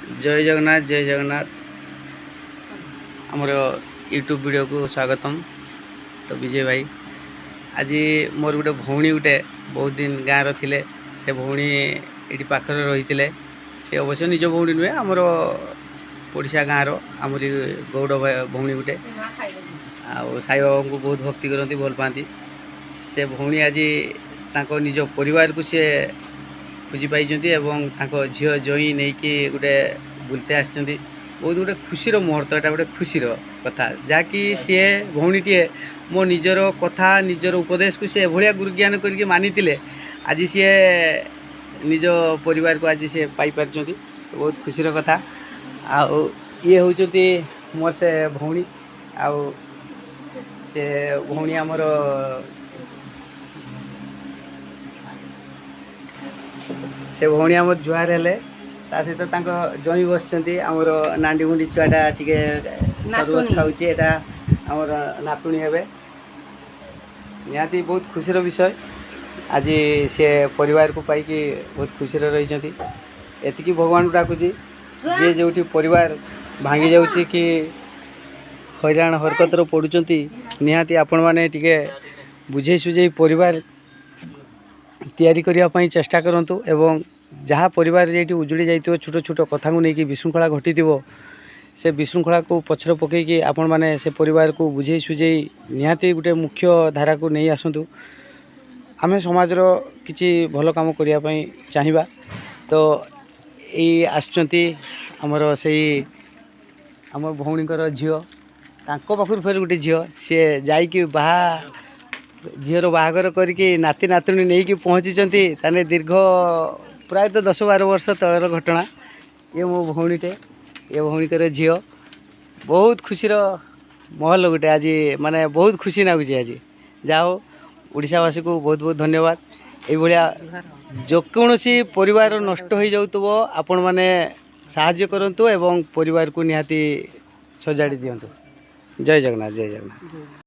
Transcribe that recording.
जय जगन्नाथ आमर YouTube video को स्वागतम। तो विजय भाई आज मोर गोटे भौणी गोटे बहुत दिन गाँव रे से भौणी ये पाखर रही से अवश्य निज भौणी नुहे आमर पड़िशा गाँव रमर गौड़ भौणी गोटे साई बाबा को बहुत भक्ति करती भल पाती से भौणी आज निज परिवार को सी खोजी पाई झील जई नहीं कि गोटे बुलते आसती बहुत गोटे खुशी मुहूर्त एटा गोटे खुशी कथा जहाँकि सी भौणीटे मो निजर कथा निजर उपदेश को सी एभलिया गुरु ज्ञान करके मानी आज सी निज परिवार को आज सी पाई पारछंती बहुत खुशी कथा। आउ ये होती मोर से भौणी आउ से भौणी आमर से भौणी आम जुआर हेले ता सहित जई बस आमर नांडी गुंडी छुआटा टी खाऊे एटा आमर नातुणी हे निहाती बहुत खुशी विषय आज से परिवार को पाई बहुत खुशी रही एतिकी भगवान को डाकुची जे जो परिवार भांगी जाऊँगी कि हैरान हरकतर पड़ुंट निहाती आपण मैंने टी बुझे सुझे परिवार तैयारी करने चेष्टा करूँ एवं जहाँ परिवार ये उजुड़ी जाइए छोट छोट कथा को लेकिन विशृंखला घटी से विशृंखला को पछर पकईकि आपण मैंने से परिवार को बुझे सुझे निहाती गोटे मुख्य धारा को नहीं आसतु आम समाजर किसी भल काम करने चाहिए। तो ये आमर से आम भौणीकर झील पाखर फेर गोटे झील सी जाकि झीर बाहागर करके नाती नातुणी नहीं कि पहुँची ताने दीर्घ प्रायतः 10-12 वर्ष तलर घटना ये मो भौणीटे ये भौणीकर झील बहुत खुशी महल गोटे आज माने बहुत खुशी लगुच आज जाओ ओडिशावासी को बहुत बहुत धन्यवाद। ये जो कौन परिवार नष्ट हो जाऊब आपण मैंने साहाय्य करंतु एवं परिवार को निहाती सजाड़ी दिंतु। जय जगन्नाथ जय जगन्नाथ।